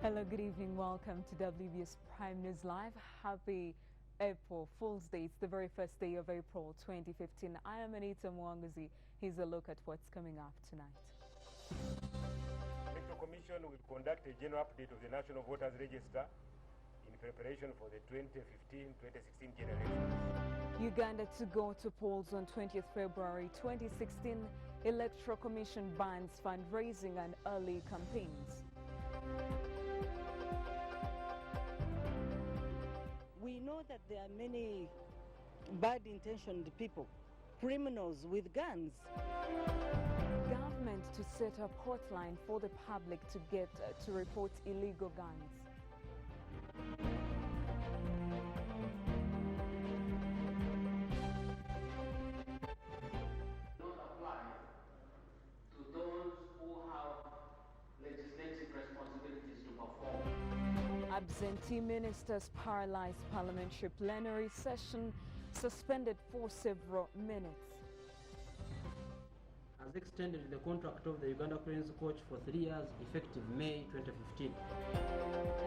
Hello, good evening. Welcome to WBS Prime News Live. Happy April Fool's Day. It's the very first day of April 2015. I am Anita Mwanguzi. Here's a look at what's coming up tonight. The Electoral Commission will conduct a general update of the National Voters Register in preparation for the 2015-2016 general elections. Uganda to go to polls on 20th February 2016. Electoral Commission bans fundraising and early campaigns. We know that there are many bad-intentioned people, criminals with guns. Government to set up hotline for the public to get to report illegal guns. Not apply to those who have legislative responsibilities to perform. Absentee ministers paralyzed parliamentary plenary session, suspended for several minutes. Has extended the contract of the Uganda Cranes coach for 3 years, effective May 2015.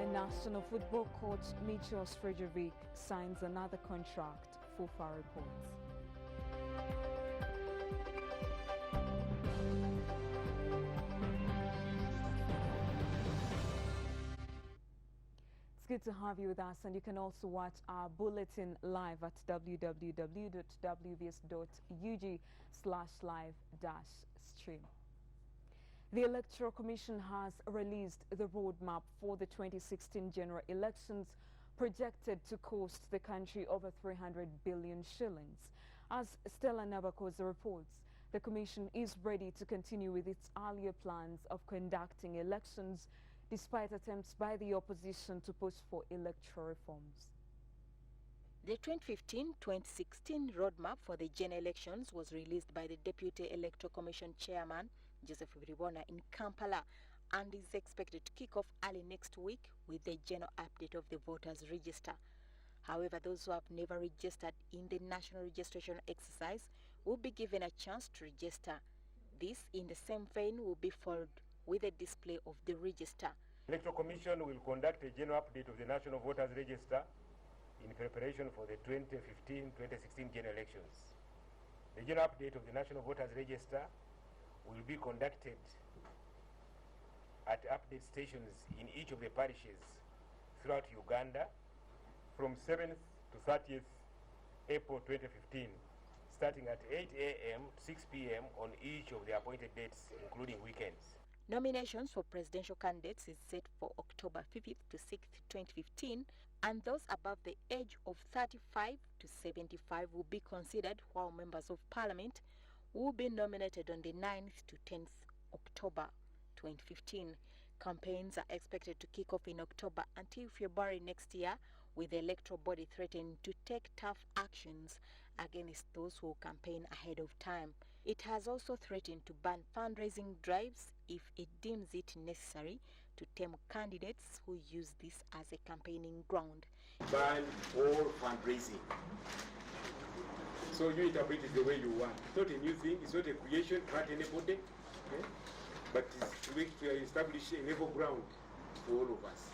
And national football coach Michos Frejovic signs another contract, FUFA reports. It's good to have you with us, and you can also watch our bulletin live at www.wbs.ug/live-stream. The Electoral Commission has released the roadmap for the 2016 general elections, projected to cost the country over 300 billion shillings. As Stella Nabakoza reports, the Commission is ready to continue with its earlier plans of conducting elections despite attempts by the opposition to push for electoral reforms. The 2015-2016 roadmap for the general elections was released by the Deputy Electoral Commission Chairman, Joseph Biribona, in Kampala, and is expected to kick off early next week with the general update of the voters' register. However, those who have never registered in the national registration exercise will be given a chance to register. This, in the same vein, will be followed with a display of the register. The Electoral Commission will conduct a general update of the National Voters Register in preparation for the 2015-2016 general elections. The general update of the National Voters Register will be conducted at update stations in each of the parishes throughout Uganda from 7th to 30th April 2015, starting at 8 a.m. to 6 p.m. on each of the appointed dates, including weekends. Nominations for presidential candidates is set for October 5th to 6th, 2015, and those above the age of 35 to 75 will be considered, while members of parliament will be nominated on the 9th to 10th October 2015. Campaigns are expected to kick off in October until February next year, with the electoral body threatening to take tough actions against those who campaign ahead of time. It has also threatened to ban fundraising drives if it deems it necessary to tame candidates who use this as a campaigning ground. Ban all fundraising. So you interpret it the way you want. It's not a new thing, it's not a creation, hurt anybody. Okay? But it's to establish a level ground for all of us.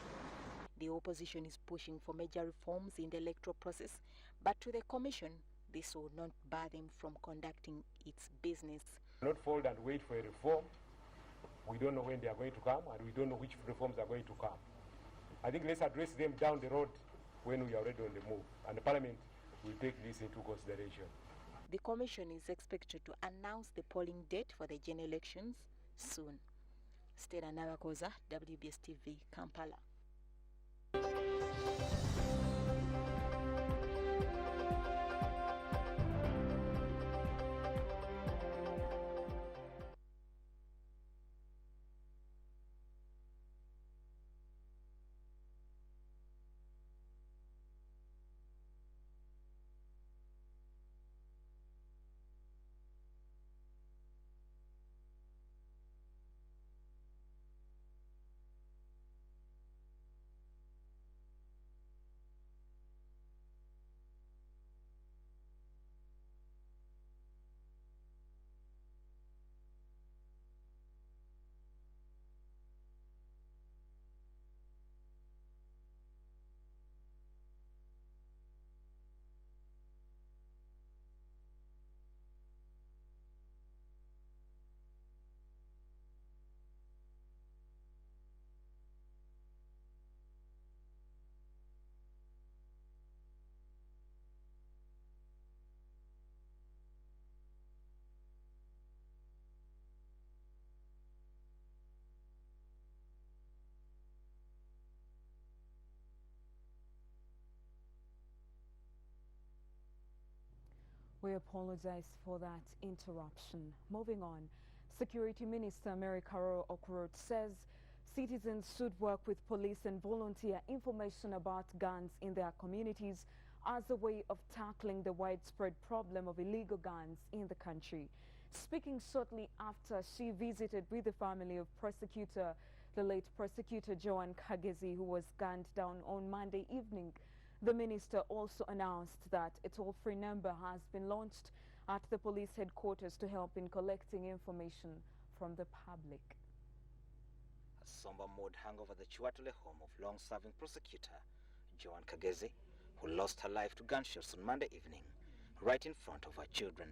The opposition is pushing for major reforms in the electoral process, but to the Commission, this will not bar them from conducting its business. Not fold and wait for a reform. We don't know when they are going to come, and we don't know which reforms are going to come. I think let's address them down the road when we are already on the move, and the Parliament will take this into consideration. The Commission is expected to announce the polling date for the general elections soon. Stella Nabakoza, WBS TV, Kampala. We apologize for that interruption. Moving on, Security Minister Mary Karoro Okorot says citizens should work with police and volunteer information about guns in their communities as a way of tackling the widespread problem of illegal guns in the country. Speaking shortly after she visited with the family of the late prosecutor Joan Kagezi, who was gunned down on Monday evening, the minister also announced that a toll-free number has been launched at the police headquarters to help in collecting information from the public. A somber mood hung over the Chiwatule home of long-serving prosecutor Joan Kagezi, who lost her life to gunshots on Monday evening, right in front of her children.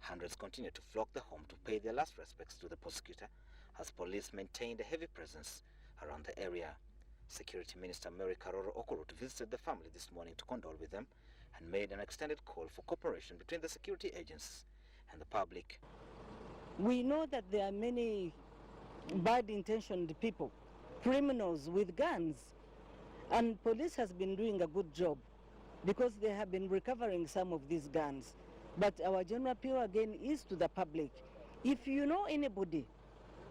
Hundreds continue to flock the home to pay their last respects to the prosecutor as police maintained a heavy presence around the area. Security Minister Mary Karoro Okorot visited the family this morning to condole with them and made an extended call for cooperation between the security agencies and the public. We know that there are many bad-intentioned people, criminals with guns, and police has been doing a good job because they have been recovering some of these guns. But our general appeal again is to the public. If you know anybody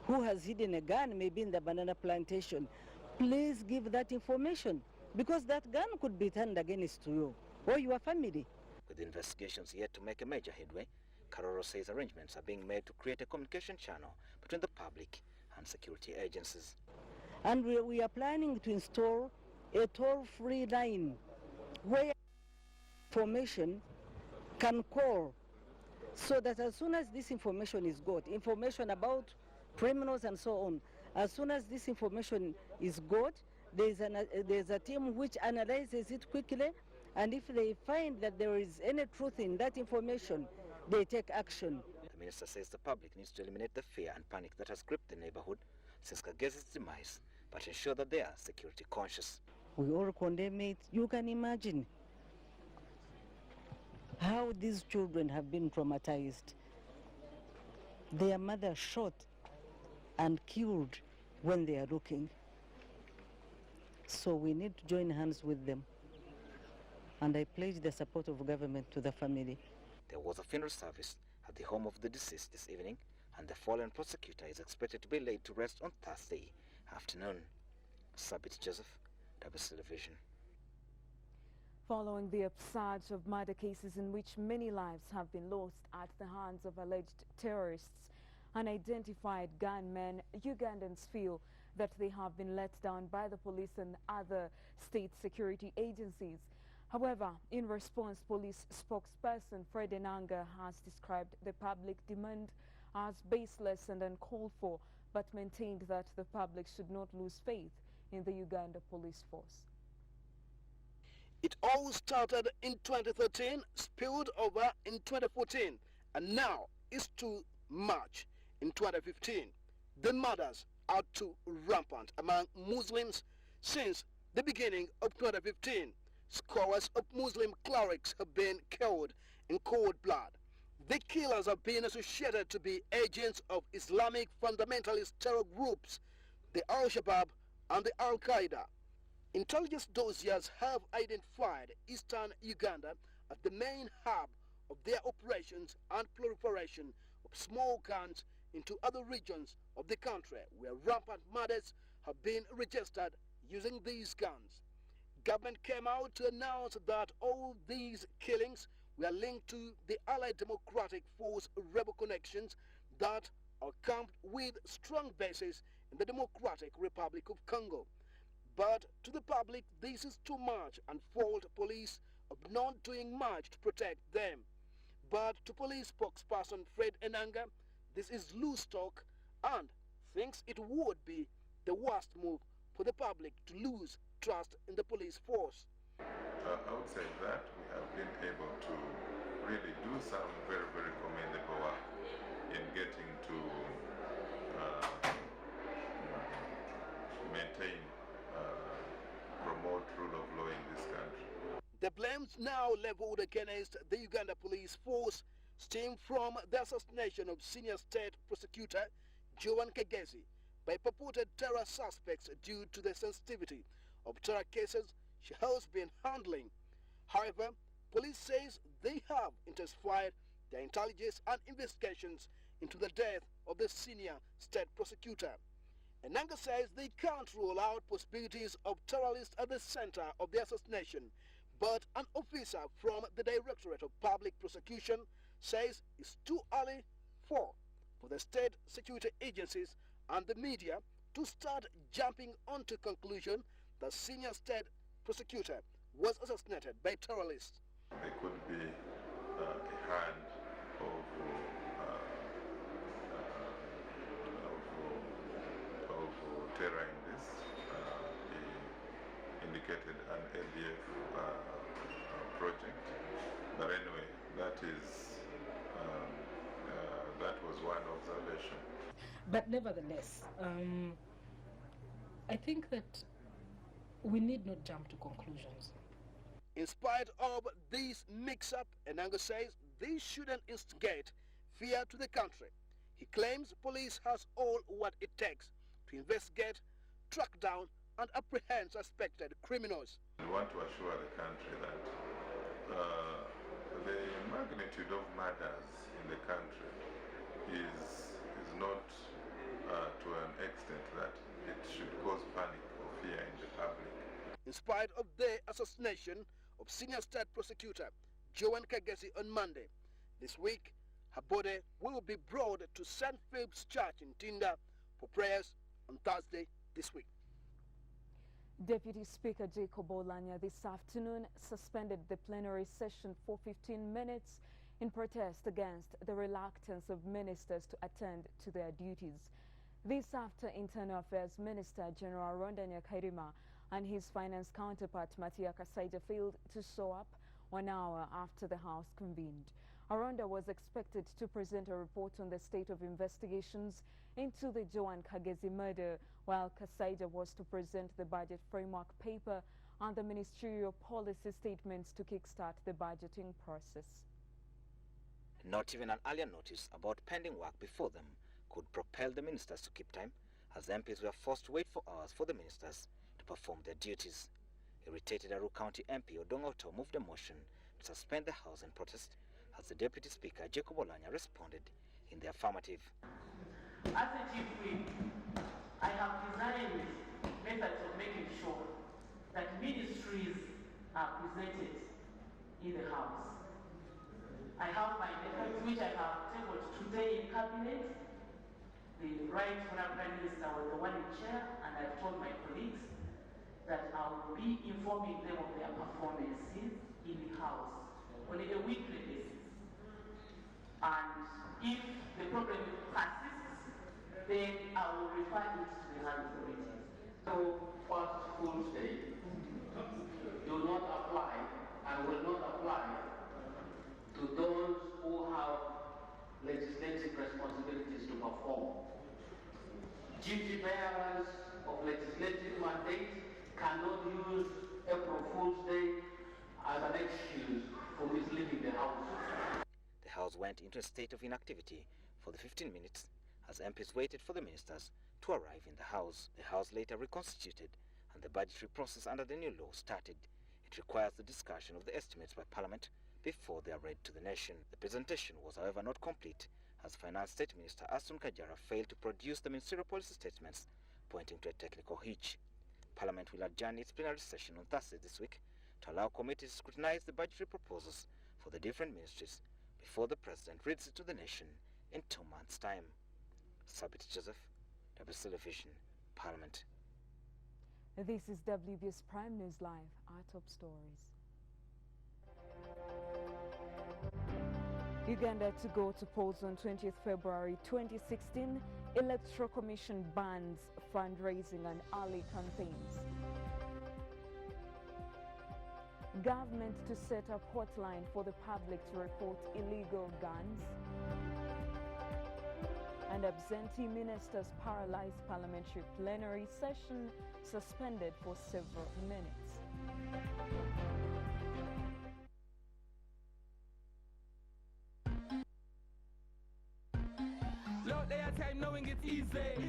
who has hidden a gun, maybe in the banana plantation, please give that information, because that gun could be turned against you or your family. With investigations yet to make a major headway, Karoro says arrangements are being made to create a communication channel between the public and security agencies. And we are planning to install a toll-free line where information can call, so that as soon as this information is got, information about criminals and so on, as soon as this information is got, there's a team which analyzes it quickly, and if they find that there is any truth in that information, they take action. The minister says the public needs to eliminate the fear and panic that has gripped the neighborhood since Kagezi's demise, but ensure that they are security conscious. We all condemn it. You can imagine how these children have been traumatized. Their mother shot and killed when they are looking. So we need to join hands with them. And I pledge the support of government to the family. There was a funeral service at the home of the deceased this evening, and the fallen prosecutor is expected to be laid to rest on Thursday afternoon. Sabit Joseph, WC Television. Following the upsurge of murder cases in which many lives have been lost at the hands of alleged terrorists, unidentified gunmen, Ugandans feel that they have been let down by the police and other state security agencies. However, in response, police spokesperson Fred Enanga has described the public demand as baseless and uncalled for, but maintained that the public should not lose faith in the Uganda police force. It all started in 2013, spilled over in 2014, and now it's to March in 2015. The murders are too rampant among Muslims since the beginning of 2015. Scores of Muslim clerics have been killed in cold blood. The killers have been associated to be agents of Islamic fundamentalist terror groups, the Al-Shabaab and the Al-Qaeda. Intelligence dossiers have identified eastern Uganda as the main hub of their operations and proliferation of small guns into other regions of the country where rampant murders have been registered using these guns. Government came out to announce that all these killings were linked to the Allied Democratic Force rebel connections that are camped with strong bases in the Democratic Republic of Congo. But to the public, this is too much and fault police of not doing much to protect them. But to police spokesperson Fred Enanga, this is loose talk and thinks it would be the worst move for the public to lose trust in the police force. I would say that we have been able to really do some very, very commendable work in getting to maintain, promote rule of law in this country. The blames now leveled against the Uganda police force stem from the assassination of senior state prosecutor Joan Kagezi by purported terror suspects due to the sensitivity of terror cases she has been handling. However, police says they have intensified their intelligence and investigations into the death of the senior state prosecutor. Enanga says they can't rule out possibilities of terrorists at the center of the assassination, but an officer from the Directorate of Public Prosecution says it's too early for the state security agencies and the media to start jumping onto conclusion that senior state prosecutor was assassinated by terrorists. There could be a hand of terror in this. He indicated an ADF project, but anyway, that was one observation. But nevertheless, I think that we need not jump to conclusions. In spite of this mix-up, Enanga says they shouldn't instigate fear to the country. He claims police has all what it takes to investigate, track down, and apprehend suspected criminals. We want to assure the country that the magnitude of murders in the country is not to an extent that it should cause panic or fear in the public. In spite of the assassination of senior state prosecutor Joan Kagezi on Monday, this week her body will be brought to St. Philip's Church in Tinda for prayers on Thursday this week. Deputy Speaker Jacob Oulanyah this afternoon suspended the plenary session for 15 minutes in protest against the reluctance of ministers to attend to their duties. This after Internal Affairs Minister General Rondania Kairima and his finance counterpart Matia Kasaija failed to show up 1 hour after the House convened. Aronda was expected to present a report on the state of investigations into the Joan Kagezi murder, while Kasaija was to present the budget framework paper and the ministerial policy statements to kickstart the budgeting process. Not even an earlier notice about pending work before them could propel the ministers to keep time, as MPs were forced to wait for hours for the ministers to perform their duties. Irritated Aru County MP Odongoto moved a motion to suspend the House in protest, as the Deputy Speaker Jacob Oulanyah responded in the affirmative. As a chief whip, I have designed methods of making sure that ministries are presented in the House. I have my methods which I have tabled today in Cabinet. The Right Honourable Prime Minister was the one in chair, and I've told my colleagues that I will be informing them of their performances in the House on a weekly basis. And if the problem persists, then I will refer it to the land authorities. So, first full day do not apply and will not apply to those who have legislative responsibilities to perform. Duty bearers of legislative mandate cannot use April Fool's Day as an excuse for misleading the House. The House went into a state of inactivity for the 15 minutes as MPs waited for the ministers to arrive in the House. The House later reconstituted and the budgetary process under the new law started. It requires the discussion of the estimates by Parliament before they are read to the nation. The presentation was, however, not complete as Finance State Minister Aston Kajara failed to produce the ministerial policy statements, pointing to a technical hitch. Parliament will adjourn its plenary session on Thursday this week to allow committees to scrutinize the budgetary proposals for the different ministries before the President reads it to the nation in 2 months' time. Sabit Joseph, WBS Television, Parliament. This is WBS Prime News Live, our top stories. Uganda to go to polls on 20th February 2016. Electoral Commission bans fundraising and early campaigns. Government to set up hotline for the public to report illegal guns. And absentee ministers paralyze parliamentary plenary session, suspended for several minutes. Load the airtime knowing it's easy.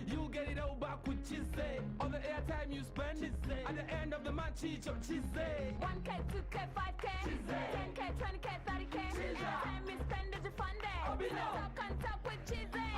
You get it all back with Chizzy. All the airtime you spend, at the end of the month, cheese. 1K, 2K, 5K, 10K, 20K, 30K. Anytime you spend it, you fund it. Talk and talk with Chizzy.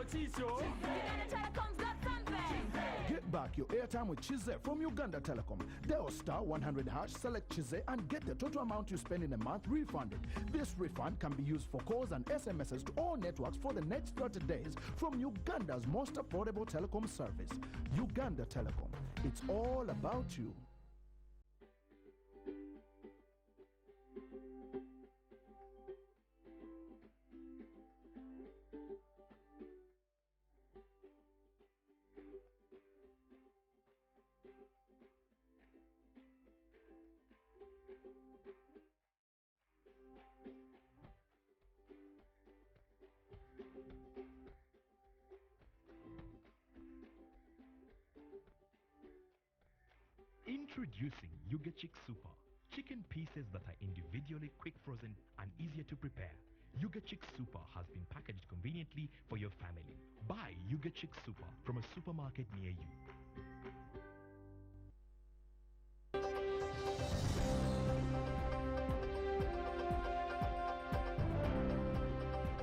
Chicho. Uganda Telecom's got something. Get back your airtime with Chize from Uganda Telecom. Dial star 100 hash, select Chize and get the total amount you spend in a month refunded. This refund can be used for calls and SMSs to all networks for the next 30 days from Uganda's most affordable telecom service. Uganda Telecom. It's all about you. Introducing Yuga Chick Super. Chicken pieces that are individually quick frozen and easier to prepare. Yuga Chick Super has been packaged conveniently for your family. Buy Yuga Chick Super from a supermarket near you.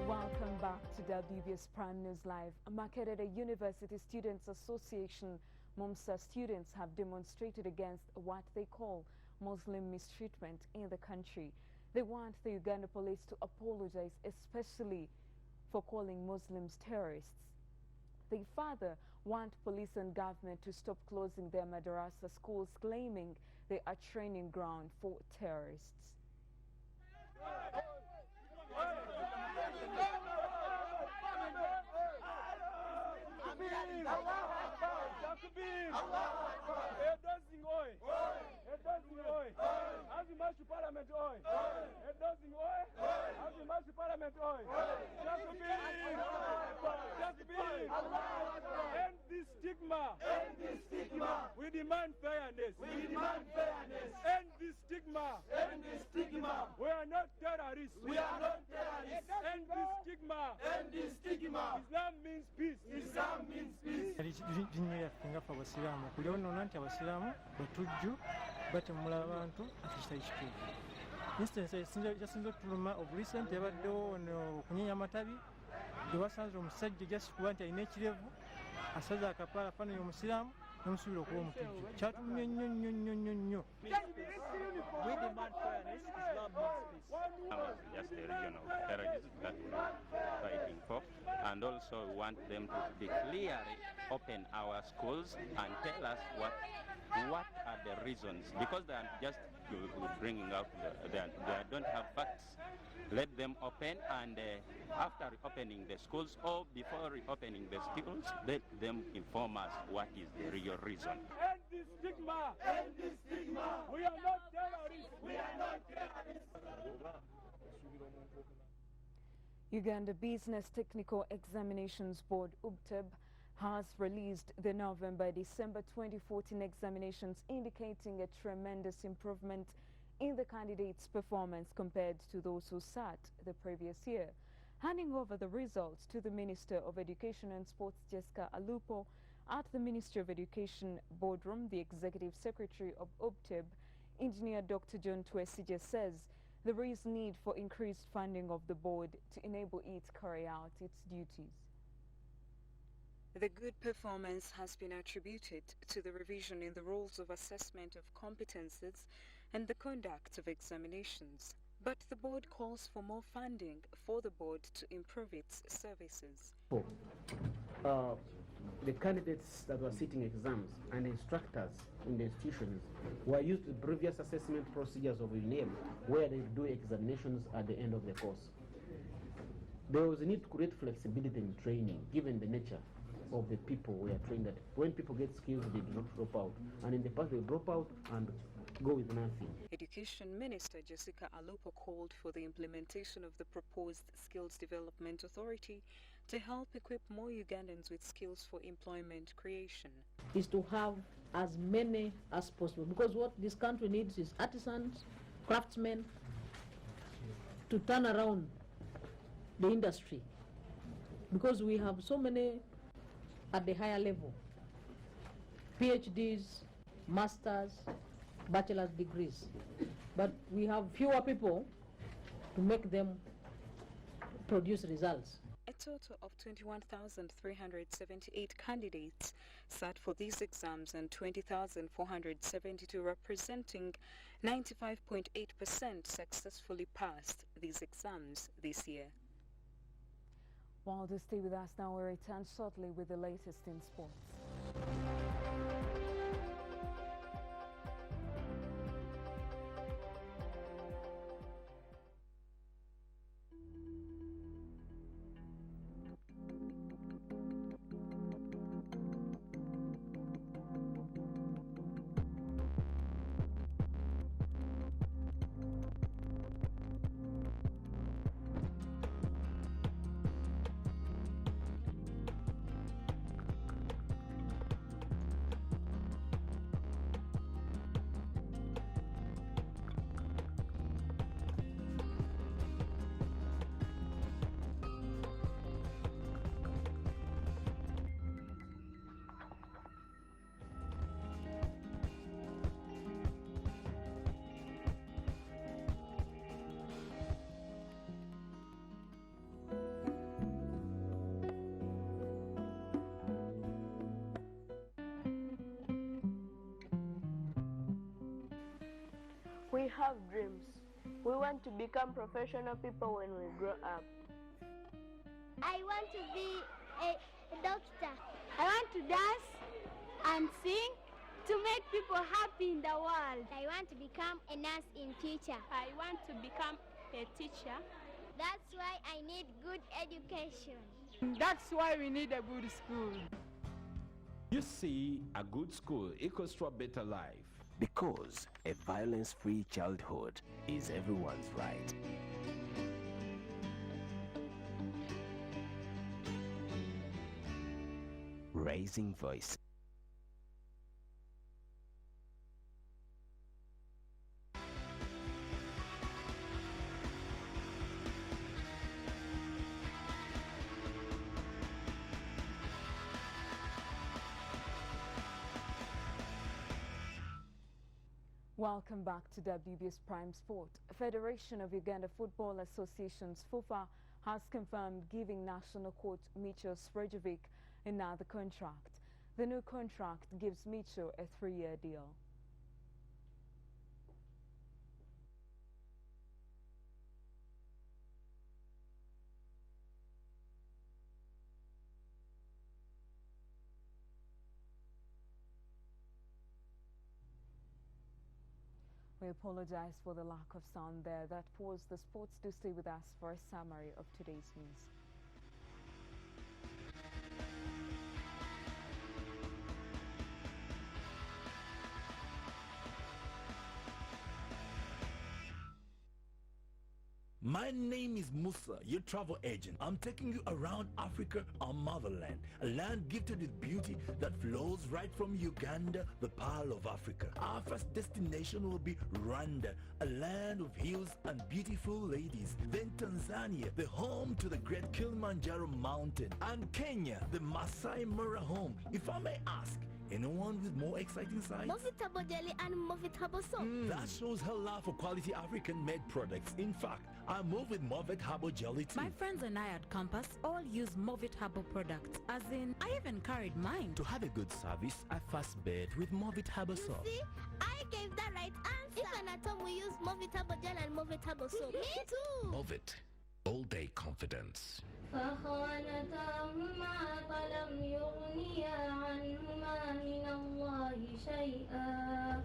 Welcome back to WBS Prime News Live. Makerere University Students Association MUMSA students have demonstrated against what they call Muslim mistreatment in the country. They want the Uganda police to apologize, especially for calling Muslims terrorists. They further want police and government to stop closing their madrasa schools, claiming they are training ground for terrorists. End this stigma. We demand fairness. End this stigma. We are not terrorists. End this stigma. Islam means peace. Linnya lyaffe nga ffe abasiraamu kulyonoona nti abasiraamu batujju batemula abantu ekitali kituufu. Instance ekyasinze okutuluma of recent yabaddewo okunyenya amatabi gye basanze omusajja just kuba nti alina ekirevu asaze akapaala afaananya omusiraamu n'omusuubira okuba omutujju kyatulumye nnyo. We demand fairness. Islam means peace. Just the region of terrorism that we're fighting for, and also we want them to be clearly open our schools and tell us what are the reasons, because they are just bringing out they don't have facts. Let them open, and after reopening the schools or before reopening the schools, let them inform us what is the real reason. End this stigma. We are not terrorists. Uganda Business Technical Examinations Board, UBTEB, has released the November-December 2014 examinations, indicating a tremendous improvement in the candidates' performance compared to those who sat the previous year. Handing over the results to the Minister of Education and Sports, Jessica Alupo, at the Ministry of Education boardroom, the Executive Secretary of UBTEB, Engineer Dr. John Twesige, says there is need for increased funding of the board to enable it to carry out its duties. The good performance has been attributed to the revision in the rules of assessment of competences and the conduct of examinations. But the board calls for more funding for the board to improve its services. The candidates that were sitting exams and instructors in the institutions were used to previous assessment procedures of UNEM, where they do examinations at the end of the course. There was a need to create flexibility in training, given the nature of the people we are trained. That when people get skills, they do not drop out, and in the past they drop out and go with nothing. Education Minister Jessica Alupo called for the implementation of the proposed Skills Development Authority to help equip more Ugandans with skills for employment creation. Is to have as many as possible, because what this country needs is artisans, craftsmen, to turn around the industry, because we have so many at the higher level, PhDs, masters, bachelor's degrees. But we have fewer people to make them produce results. A total of 21,378 candidates sat for these exams and 20,472 representing 95.8% successfully passed these exams this year. While you stay with us now, we'll return shortly with the latest in sports. We have dreams. We want to become professional people when we grow up. I want to be a doctor. I want to dance and sing to make people happy in the world. I want to become a nurse in future. I want to become a teacher. That's why I need good education. That's why we need a good school. You see, a good school equals to a better life. Because a violence-free childhood is everyone's right. Raising Voice. Welcome back to WBS Prime Sport. Federation of Uganda Football Associations FUFA has confirmed giving National Coach Micho Srejovic another contract. The new contract gives Micho a 3-year deal. We apologize for the lack of sound there. That was the sports. Do stay with us for a summary of today's news. My name is Musa, your travel agent. I'm taking you around Africa, our motherland, a land gifted with beauty that flows right from Uganda, the Pearl of Africa. Our first destination will be Rwanda, a land of hills and beautiful ladies. Then Tanzania, the home to the great Kilimanjaro mountain. And Kenya, the Masai Mara home. If I may ask, anyone with more exciting sights? Movitable jelly and movitable soap. That shows her love for quality African-made products. In fact, I move with Movit Herbal Jelly too. My friends and I at Compass all use Movit Herbal products. As in, I even carried mine. To have a good service, I first bet with Movit Herbal Soap. See, I gave the right answer. Even at home we use Movitable gel and Movitable soap. Me too. Movit. All day confidence. فخانتاهما فلم يغنيا عنهما من الله شيئا.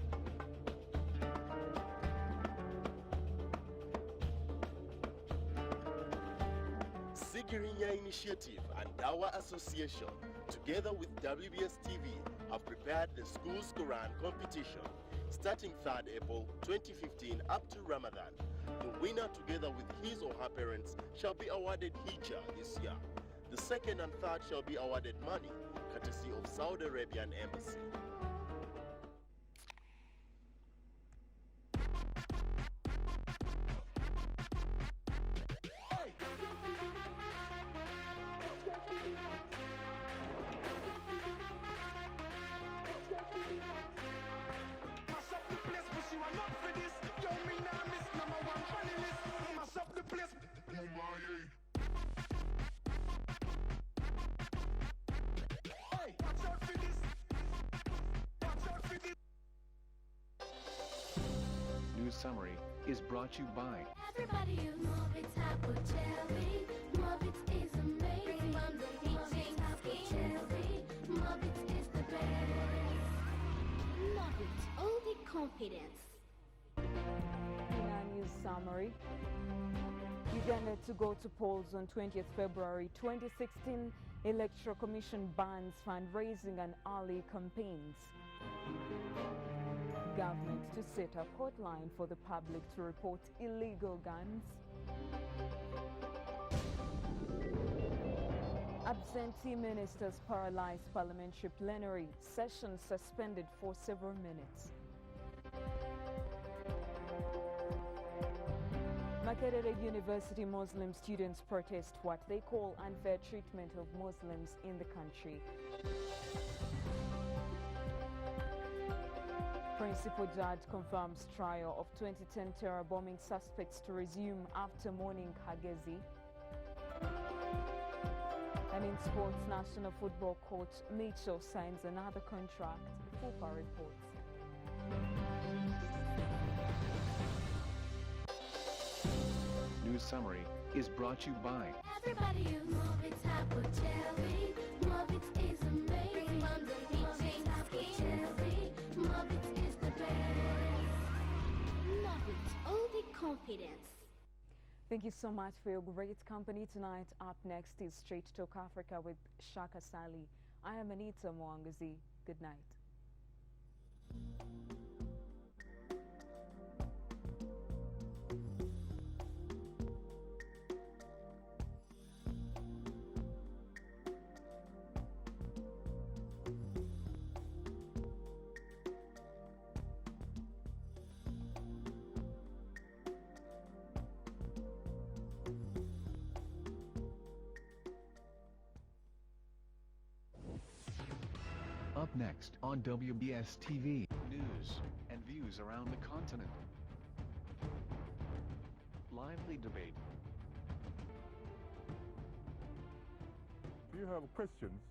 Sigirinya Initiative and Dawa Association, together with WBS TV, have prepared the Schools Quran competition starting 3rd April 2015 up to Ramadan. The winner, together with his or her parents, shall be awarded hijab this year. The second and third shall be awarded money, courtesy of Saudi Arabian Embassy. Mash up the place. News Summary is brought to you by Everybody use Movit's Apple Cherry. Movit is amazing. Movit's Apple Cherry. Movit is the best. Movit, all the confidence. In our news summary, Uganda to go to polls on 20th February 2016. Electoral Commission bans fundraising and early campaigns. Government to set up hotline for the public to report illegal guns. Absentee ministers paralyzed parliamentary plenary. Session suspended for several minutes. Makerere University Muslim students protest what they call unfair treatment of Muslims in the country. Principal judge confirms trial of 2010 terror bombing suspects to resume after mourning Kagezi. And in sports, national football coach Mitchell signs another contract. FUPA reports. News Summary is brought to you by Everybody use Movit's Apple Cherry. Movit is amazing. Movit's Apple Cherry. Movit is the best. Movit, all the confidence. Thank you so much for your great company tonight. Up next is Straight Talk Africa with Shaka Sali. I am Anita Mwangazi. Good night. Up next on WBS TV, news and views around the continent. Lively debate. If you have questions,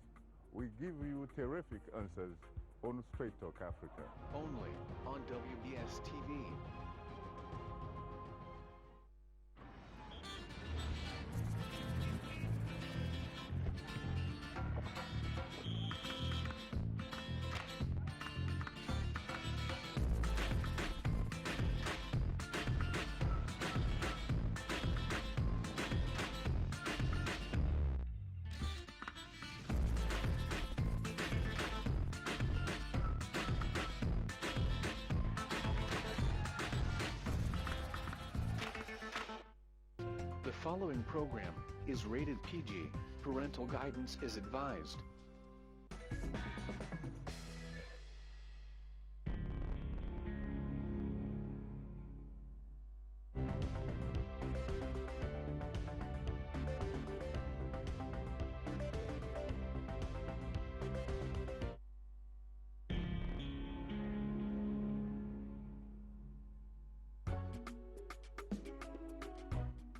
we give you terrific answers on Straight Talk Africa. Only on WBS TV. The following program is rated PG. Parental guidance is advised.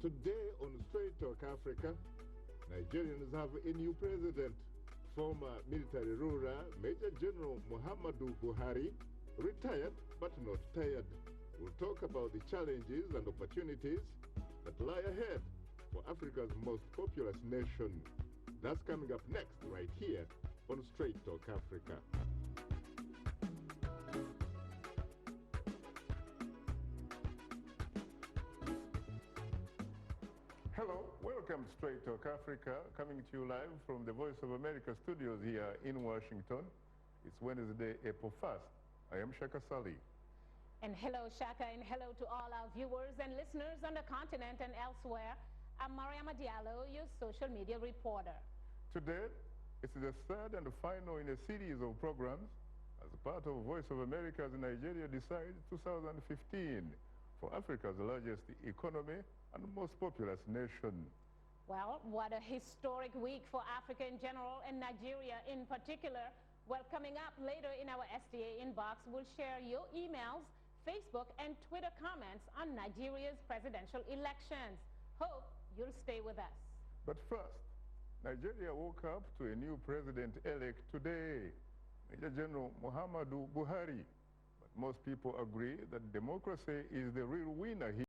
Today on Straight Talk Africa, Nigerians have a new president. Former military ruler Major General Muhammadu Buhari, retired but not tired. We'll talk about the challenges and opportunities that lie ahead for Africa's most populous nation. That's coming up next right here on Straight Talk Africa. Hello, welcome to Straight Talk Africa, coming to you live from the Voice of America studios here in Washington. It's Wednesday, April 1st. I am Shaka Sali. And hello, Shaka, and hello to all our viewers and listeners on the continent and elsewhere. I'm Mariama Diallo, your social media reporter. Today, it's the third and final in a series of programs as part of Voice of America's Nigeria Decide 2015 for Africa's largest economy and most populous nation. Well, what a historic week for Africa in general and Nigeria in particular. Well, coming up later in our SDA inbox, we'll share your emails, Facebook, and Twitter comments on Nigeria's presidential elections. Hope you'll stay with us. But first, Nigeria woke up to a new president-elect today, Major General Muhammadu Buhari. But most people agree that democracy is the real winner here.